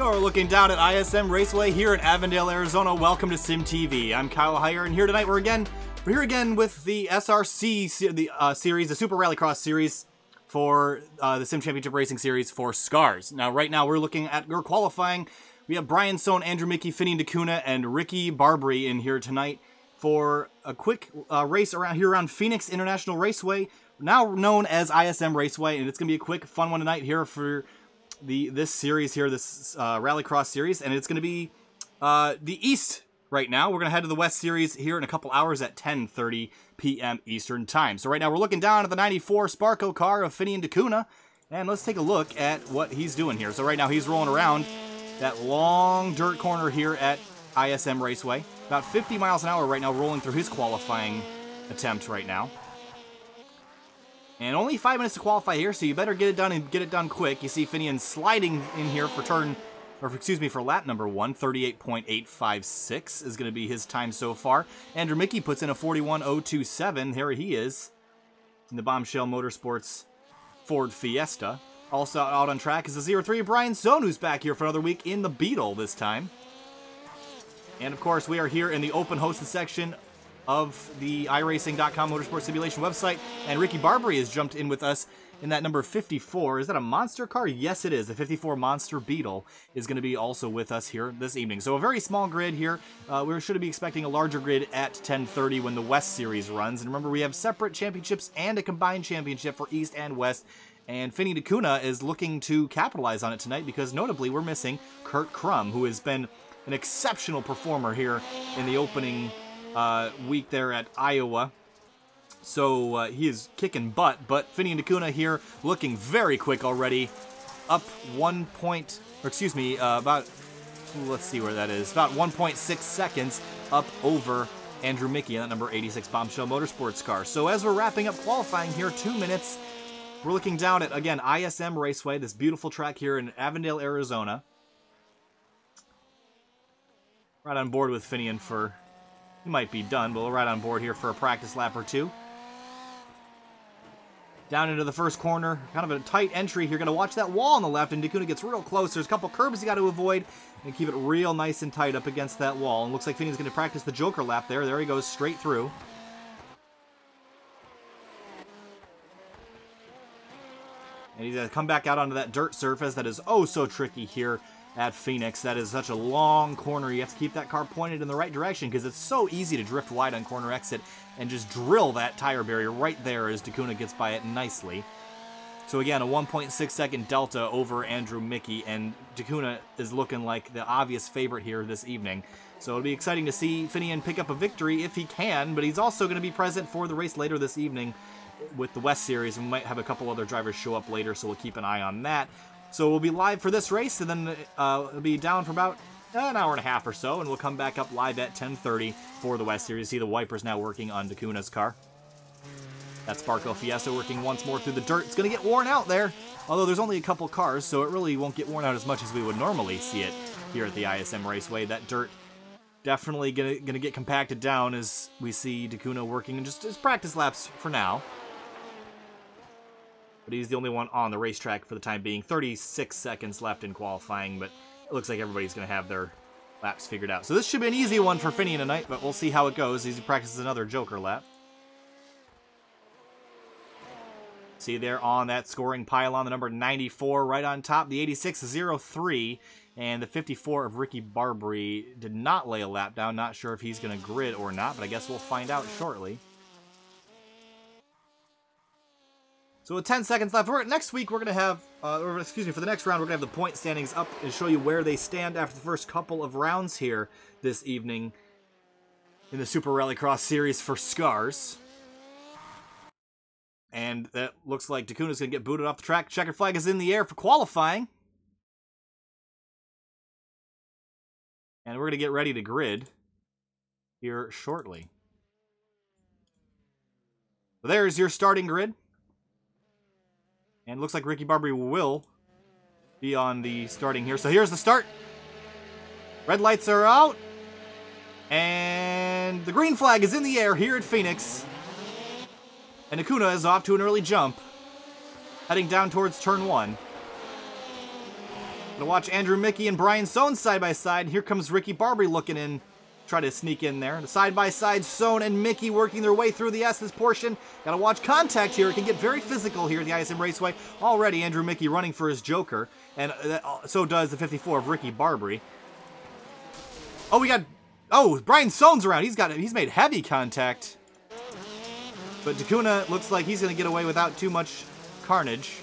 You're looking down at ISM Raceway here in Avondale, Arizona. Welcome to Sim TV. I'm Kyle Heyer, and here tonight we're here again with the SRC series, the Super RallyCross series for the Sim Championship Racing Series for SCRS. Now, right now we're looking at your qualifying. We have Brian Sohn, Andrew Mickey, Finian DeCuna, and Ricky Barbary in here tonight for a quick race around Phoenix International Raceway, now known as ISM Raceway, and it's going to be a quick, fun one tonight here for this series here, this RallyCross series, and it's going to be the East right now. We're going to head to the West series here in a couple hours at 10:30 p.m. Eastern Time. So right now we're looking down at the 94 Sparco car of Finian DeCuna, and let's take a look at what he's doing here. So right now he's rolling around that long dirt corner here at ISM Raceway. About 50 miles an hour right now, rolling through his qualifying attempt right now. And only 5 minutes to qualify here, so you better get it done and get it done quick. You see Finian sliding in here for for lap number 1. 38.856 is going to be his time so far. Andrew Mickey puts in a 41.027. Here he is in the Bombshell Motorsports Ford Fiesta. Also out on track is the 03 Brian Sohn, who's back here for another week in the Beetle this time. And of course, we are here in the open hosted section of the iRacing.com Motorsport Simulation website, and Ricky Barbary has jumped in with us in that number 54. Is that a monster car? Yes, it is. The 54 Monster Beetle is going to be also with us here this evening. So a very small grid here. We should be expecting a larger grid at 10:30 when the West Series runs. And remember, we have separate championships and a combined championship for East and West. And Finian DeCuna is looking to capitalize on it tonight because notably we're missing Kurt Crum, who has been an exceptional performer here in the opening week there at Iowa. So he is kicking butt, but Finian DeCuna here looking very quick already. Up about, let's see where that is, about 1.6 seconds up over Andrew Mickey in that number 86 Bombshell Motorsports car. So as we're wrapping up qualifying here, 2 minutes, we're looking down at, again, ISM Raceway, this beautiful track here in Avondale, Arizona. Right on board with Finian for, he might be done, but we'll right on board here for a practice lap or two. Down into the first corner, kind of a tight entry here. Going to watch that wall on the left, and DeCuna gets real close. There's a couple curbs you got to avoid, and keep it real nice and tight up against that wall. And looks like Finian's going to practice the Joker lap there. There he goes, straight through. And he's going to come back out onto that dirt surface that is oh so tricky here at Phoenix. That is such a long corner. You have to keep that car pointed in the right direction because it's so easy to drift wide on corner exit and just drill that tire barrier right there as DeCuna gets by it nicely. So again, a 1.6 second delta over Andrew Mickey, and DeCuna is looking like the obvious favorite here this evening. So it'll be exciting to see Finian pick up a victory if he can, but he's also going to be present for the race later this evening with the West Series, and we might have a couple other drivers show up later, so we'll keep an eye on that. So we'll be live for this race, and then it'll be down for about an hour and a half or so, and we'll come back up live at 10:30 for the West Series. See the wipers now working on DeCuna's car. That Sparco Fiesta working once more through the dirt. It's going to get worn out there, although there's only a couple cars, so it really won't get worn out as much as we would normally see it here at the ISM Raceway. That dirt definitely going to get compacted down as we see DeCuna working in just his practice laps for now. But he's the only one on the racetrack for the time being. 36 seconds left in qualifying, but it looks like everybody's going to have their laps figured out. So this should be an easy one for Finian tonight, but we'll see how it goes as he practices another Joker lap. See there on that scoring pylon, the number 94 right on top, the 86.03, and the 54 of Ricky Barbary did not lay a lap down. Not sure if he's going to grid or not, but I guess we'll find out shortly. So with 10 seconds left, next week we're going to have, for the next round, we're going to have the point standings up and show you where they stand after the first couple of rounds here this evening in the Super RallyCross series for SCRS. And that looks like DeCuna's going to get booted off the track. Checkered flag is in the air for qualifying. And we're going to get ready to grid here shortly. So there's your starting grid. And it looks like Ricky Barbary will be on the starting here. So here's the start. Red lights are out. And the green flag is in the air here at Phoenix. And DeCuna is off to an early jump, heading down towards turn 1. Gonna watch Andrew Mickey and Brian Sohn side by side. Here comes Ricky Barbary looking in. Try to sneak in there. Side by side, Sohn and Mickey working their way through the S's portion. Gotta watch contact here. It can get very physical here at the ISM Raceway. Already Andrew Mickey running for his Joker, and so does the 54 of Ricky Barbary. Oh, we got... Oh, Brian Sohn's around. He's made heavy contact. But Takuna looks like he's gonna get away without too much carnage.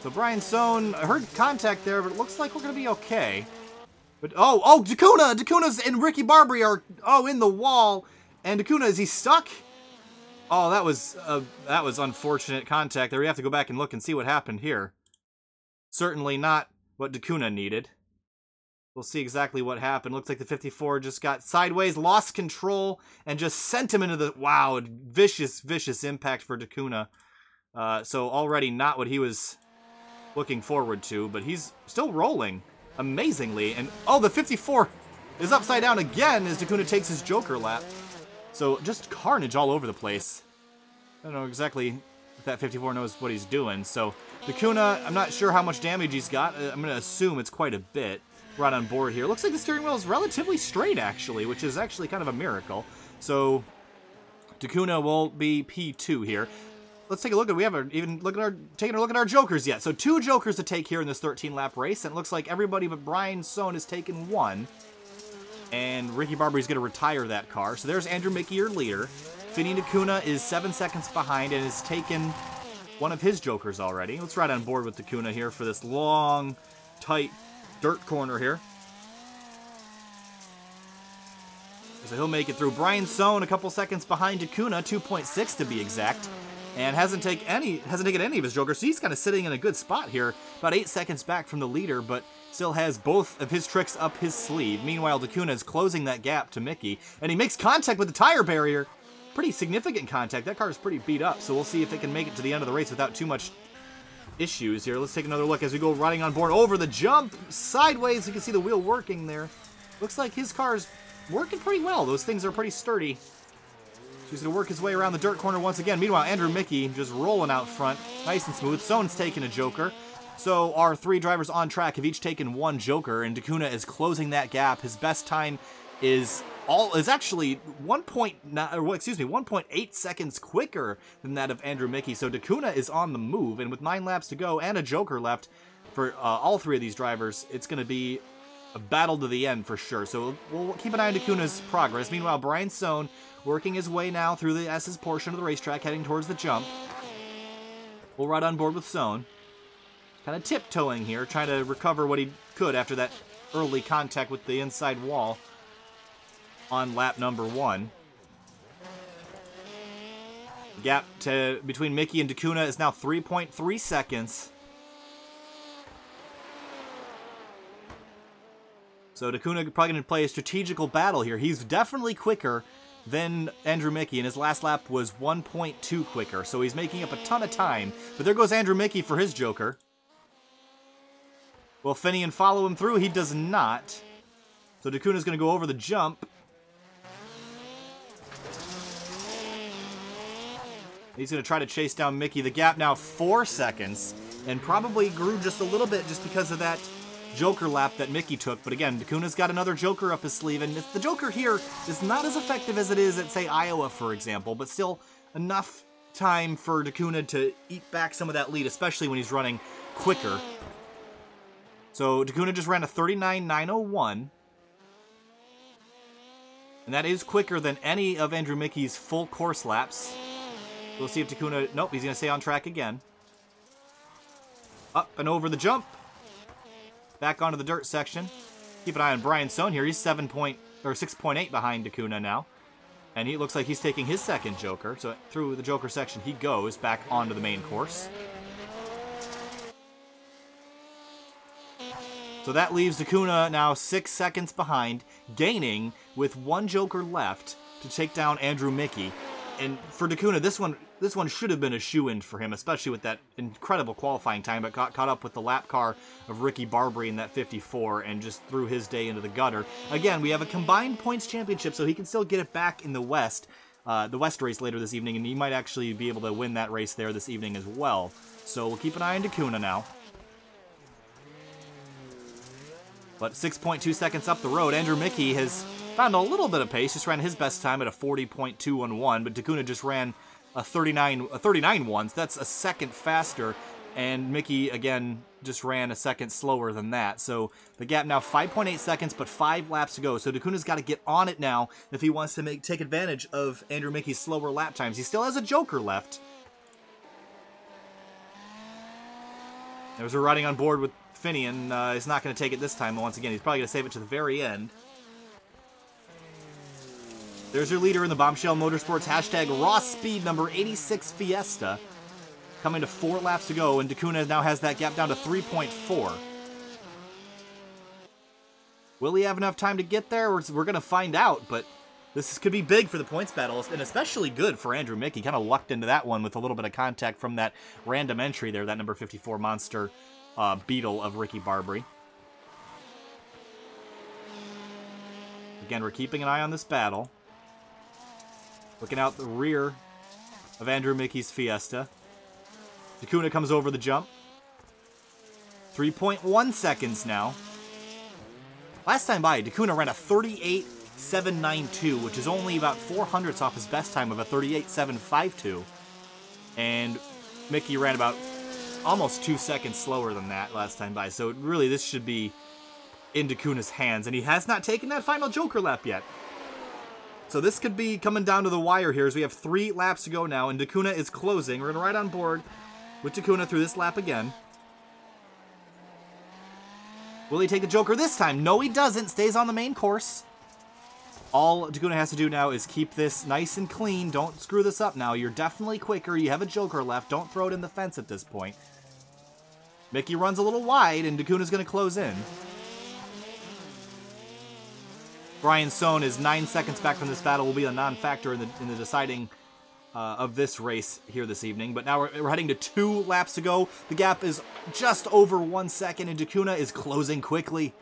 So Brian Sohn, I heard contact there, but it looks like we're going to be okay. But, oh, Takuna! Takuna's and Ricky Barbary are, in the wall. And Takuna, is he stuck? Oh, that was unfortunate contact there. We have to go back and look and see what happened here. Certainly not what Takuna needed. We'll see exactly what happened. Looks like the 54 just got sideways, lost control, and just sent him into the... Wow, vicious, vicious impact for Takuna. So already not what he was... looking forward to, but he's still rolling amazingly. And oh, the 54 is upside down again as Takuna takes his Joker lap. So just carnage all over the place. I don't know exactly if that 54 knows what he's doing. So Takuna, I'm not sure how much damage he's got. I'm going to assume it's quite a bit. Right on board here. Looks like the steering wheel is relatively straight actually, which is actually kind of a miracle. So Takuna will be P2 here. Let's take a look at, we haven't even taken a look at our Jokers yet. So 2 Jokers to take here in this 13-lap race, and it looks like everybody but Brian Sohn has taken 1. And Ricky Barbary's going to retire that car. So there's Andrew Mickey, your leader. Finny Takuna is 7 seconds behind and has taken one of his Jokers already. Let's ride on board with Takuna here for this long, tight dirt corner here. So he'll make it through. Brian Sohn a couple seconds behind Takuna, 2.6 to be exact. And hasn't taken any of his Jokers, so he's kind of sitting in a good spot here. About 8 seconds back from the leader, but still has both of his tricks up his sleeve. Meanwhile, Takuna is closing that gap to Mickey, and he makes contact with the tire barrier. Pretty significant contact. That car is pretty beat up, so we'll see if it can make it to the end of the race without too much issues here. Let's take another look as we go riding on board over the jump. Sideways, you can see the wheel working there. Looks like his car's working pretty well. Those things are pretty sturdy. He's going to work his way around the dirt corner once again. Meanwhile, Andrew Mickey just rolling out front. Nice and smooth. Sohn's taking a Joker. So our 3 drivers on track have each taken 1 Joker, and Takuna is closing that gap. His best time is actually 1.8 seconds quicker than that of Andrew Mickey. So Takuna is on the move, and with 9 laps to go and a Joker left for all 3 of these drivers, it's going to be a battle to the end for sure. So we'll keep an eye on Takuna's progress. Meanwhile, Brian Sohn working his way now through the S's portion of the racetrack, heading towards the jump. We'll ride on board with Sohn. Kind of tiptoeing here, trying to recover what he could after that early contact with the inside wall on lap number 1. The gap between Mickey and Takuna is now 3.3 seconds. So Takuna probably going to play a strategical battle here. He's definitely quicker than Andrew Mickey, and his last lap was 1.2 quicker, so he's making up a ton of time. But there goes Andrew Mickey for his Joker. Will Finian follow him through? He does not. So Takuna's going to go over the jump. He's going to try to chase down Mickey. The gap now 4 seconds, and probably grew just a little bit just because of that Joker lap that Mickey took. But again, Takuna's got another Joker up his sleeve, and the Joker here is not as effective as it is at, say, Iowa, for example, but still enough time for Takuna to eat back some of that lead, especially when he's running quicker. So Takuna just ran a 39.901, and that is quicker than any of Andrew Mickey's full course laps. We'll see if Takuna... Nope, he's going to stay on track again. Up and over the jump. Back onto the dirt section. Keep an eye on Brian Sohn here. He's 6.8 behind Takuna now. And he looks like he's taking his second Joker. So through the Joker section he goes back onto the main course. So that leaves Takuna now 6 seconds behind, gaining with 1 Joker left to take down Andrew Mickey. And for Takuna, this one should have been a shoo-in for him, especially with that incredible qualifying time, but got caught up with the lap car of Ricky Barbary in that 54 and just threw his day into the gutter. Again, we have a combined points championship, so he can still get it back in the West. the West race later this evening, and he might actually be able to win that race there this evening as well. So we'll keep an eye on Dacuna now. But 6.2 seconds up the road, Andrew Mickey has found a little bit of pace. Just ran his best time at a 40.211, but Dacuna just ran a 39 once. That's a second faster, and Mickey again just ran a second slower than that. So the gap now 5.8 seconds, but 5 laps to go. So Dacuna's got to get on it now if he wants to take advantage of Andrew Mickey's slower lap times. He still has a joker left. There's a riding on board with Finian. He's not going to take it this time. Once again, he's probably going to save it to the very end. There's your leader in the Bombshell Motorsports hashtag Raw Speed number 86 Fiesta. Coming to 4 laps to go, and Dacuna now has that gap down to 3.4. Will he have enough time to get there? We're going to find out, but this could be big for the points battles, and especially good for Andrew Mickey. Kind of lucked into that one with a little bit of contact from that random entry there, that number 54 monster Beetle of Ricky Barbary. Again, we're keeping an eye on this battle. Looking out the rear of Andrew Mickey's Fiesta. Dacuna comes over the jump. 3.1 seconds now. Last time by, Dacuna ran a 38.792, which is only about 400ths off his best time of a 38.752. And Mickey ran about almost 2 seconds slower than that last time by. So really, this should be in Dacuna's hands. And he has not taken that final Joker lap yet. So this could be coming down to the wire here as we have 3 laps to go now, and Dacuna is closing. We're going to ride on board with Dacuna through this lap again. Will he take the Joker this time? No, he doesn't. Stays on the main course. All Dacuna has to do now is keep this nice and clean. Don't screw this up now. You're definitely quicker. You have a Joker left. Don't throw it in the fence at this point. Mickey runs a little wide, and Dacuna's going to close in. Brian Sohn is 9 seconds back from this battle. Will be a non-factor in the deciding of this race here this evening. But now we're heading to 2 laps to go. The gap is just over 1 second, and Dacuna is closing quickly.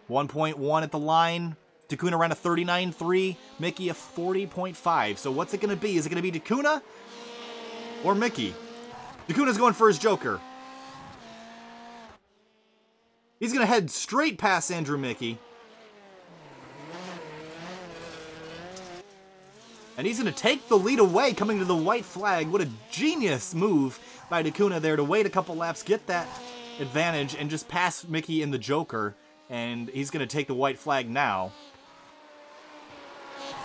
1.1 at the line. Dacuna ran a 39.3. Mickey a 40.5. So what's it going to be? Is it going to be Dacuna or Mickey? Dacuna's going for his Joker. He's going to head straight past Andrew Mickey. And he's going to take the lead away, coming to the white flag. What a genius move by Dacuna there to wait a couple laps, get that advantage, and just pass Mickey in the Joker. And he's going to take the white flag now.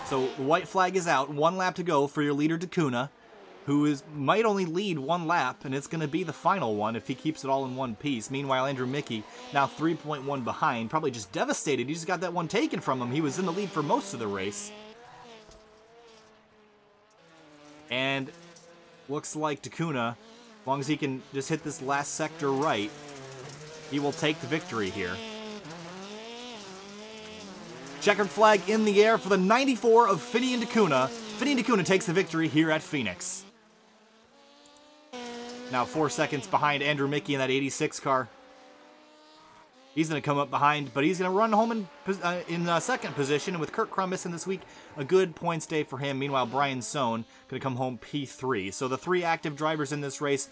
So the white flag is out. 1 lap to go for your leader, Dacuna, who might only lead 1 lap, and it's going to be the final one if he keeps it all in one piece. Meanwhile, Andrew Mickey, now 3.1 behind, probably just devastated. He just got that one taken from him. He was in the lead for most of the race. And looks like Dacuna, as long as he can just hit this last sector right, he will take the victory here. Checkered flag in the air for the 94 of Finian Dacuna. Finian Dacuna takes the victory here at Phoenix. Now 4 seconds behind Andrew Mickey in that 86 car. He's going to come up behind, but he's going to run home in second position. And with Kurt Crum missing this week, a good points day for him. Meanwhile, Brian Sohn going to come home P3. So the 3 active drivers in this race,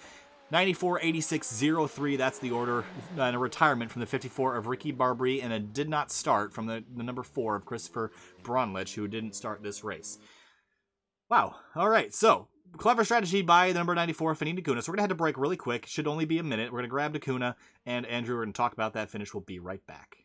94, 86, 03, that's the order. And a retirement from the 54 of Ricky Barbary, and a did not start from the number 4 of Christopher Braunlich, who didn't start this race. Wow. All right, so clever strategy by the number 94, Finian Dacuna. So we're going to head to break really quick. Should only be a minute. We're going to grab Dacuna and Andrew. We're going to talk about that finish. We'll be right back.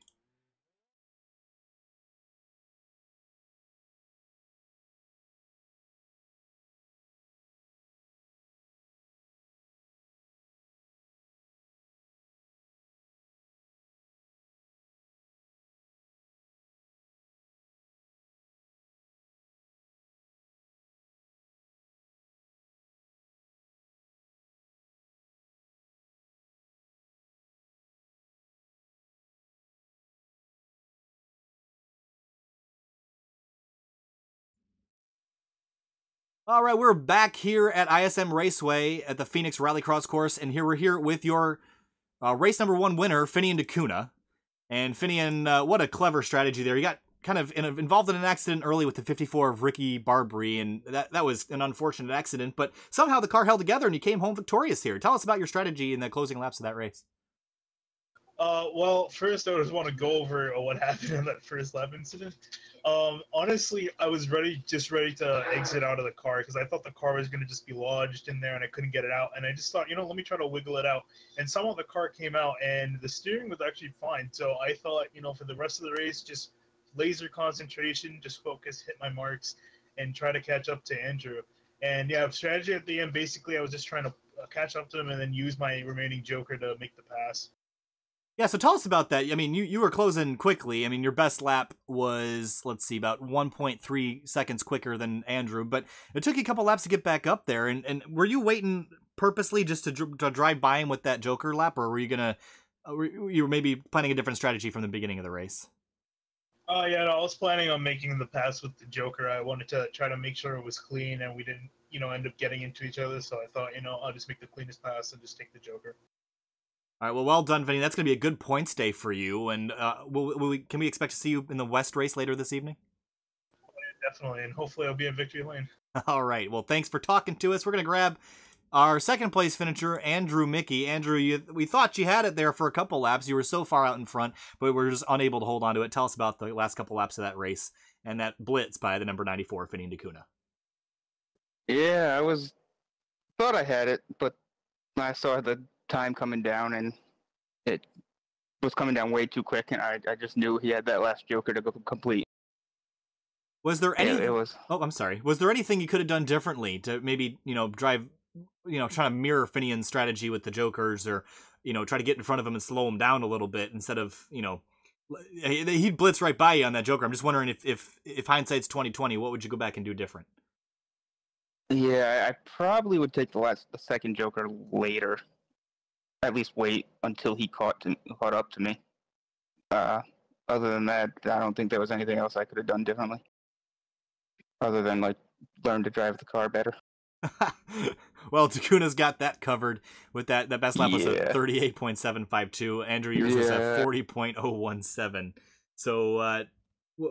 All right, we're back here at ISM Raceway at the Phoenix RallyCross course, and we're here with your race number 1 winner, Finian Dacuna. And Finian, what a clever strategy there. You got kind of involved in an accident early with the 54 of Ricky Barbary, and that was an unfortunate accident, but somehow the car held together and you came home victorious here. Tell us about your strategy in the closing laps of that race. Well, first I just want to go over what happened in that first lap incident. Honestly, I was just ready to exit out of the car because I thought the car was going to just be lodged in there and I couldn't get it out. And I just thought, let me try to wiggle it out. And somehow the car came out and the steering was actually fine. So I thought, for the rest of the race, just laser concentration, just focus, hit my marks, and try to catch up to Andrew. And yeah, strategy at the end, basically, I was just trying to catch up to him and then use my remaining joker to make the pass. Yeah, so tell us about that. I mean, you were closing quickly. I mean, your best lap was, let's see, about 1.3 seconds quicker than Andrew, but it took you a couple laps to get back up there. And were you waiting purposely just to drive by him with that Joker lap, or were you were maybe planning a different strategy from the beginning of the race? Yeah, no, I was planning on making the pass with the Joker. I wanted to try to make sure it was clean and we didn't, end up getting into each other. So I thought, I'll just make the cleanest pass and just take the Joker. All right, well done, Vinny. That's going to be a good points day for you. And can we expect to see you in the West race later this evening? Definitely, and hopefully I'll be in victory lane. All right, well, thanks for talking to us. We're going to grab our second place finisher, Andrew Mickey. Andrew, we thought you had it there for a couple laps. You were so far out in front, but we were just unable to hold on to it. Tell us about the last couple laps of that race and that blitz by the number 94, Finian D'Cunha. Yeah, thought I had it, but I saw the time coming down and it was coming down way too quick, and I just knew he had that last joker to go complete. Was there any Oh, I'm sorry. Was there anything you could have done differently to maybe, drive, try to mirror Finian's strategy with the jokers, or, try to get in front of him and slow him down a little bit instead of, he'd blitz right by you on that joker. I'm just wondering if hindsight's 20/20, what would you go back and do different? Yeah, I probably would take the second joker later. At least wait until he caught up to me. Other than that, I don't think there was anything else I could have done differently. Other than, learn to drive the car better. Well, D'Cunha's got that covered with that best lap was at 38.752. Andrew, yours was at 40.017. So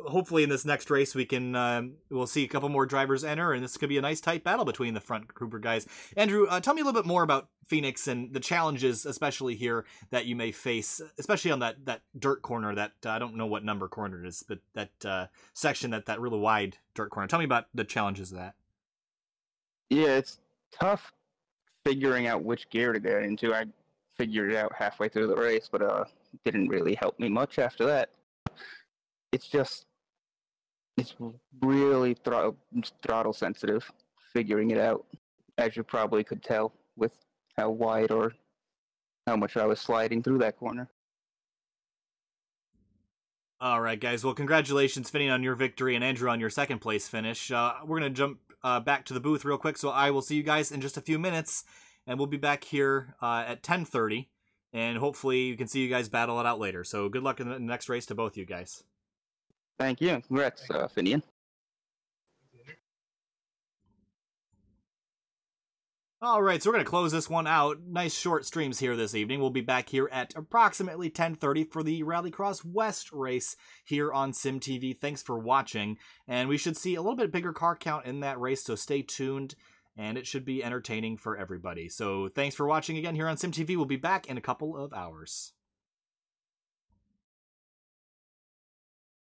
hopefully in this next race we'll see a couple more drivers enter, and this could be a nice tight battle between the front group guys. Andrew, tell me a little bit more about Phoenix and the challenges, especially here, that you may face, especially on that dirt corner, that I don't know what number corner it is, but that section, that really wide dirt corner. Tell me about the challenges of that. Yeah, it's tough figuring out which gear to get into. I figured it out halfway through the race, but it didn't really help me much after that. It's really throttle sensitive, figuring it out, as you probably could tell with how wide or how much I was sliding through that corner. All right, guys. Well, congratulations, Finian, on your victory, and Andrew on your second place finish. We're going to jump back to the booth real quick, so I will see you guys in just a few minutes, and we'll be back here at 10:30, and hopefully you can see you guys battle it out later. So good luck in the next race to both you guys. Thank you. Congrats, Finian. All right, so we're going to close this one out. Nice short streams here this evening. We'll be back here at approximately 10:30 for the RallyCross West race here on SimTV. Thanks for watching, and we should see a little bit bigger car count in that race, so stay tuned, and it should be entertaining for everybody. So thanks for watching again here on SimTV. We'll be back in a couple of hours.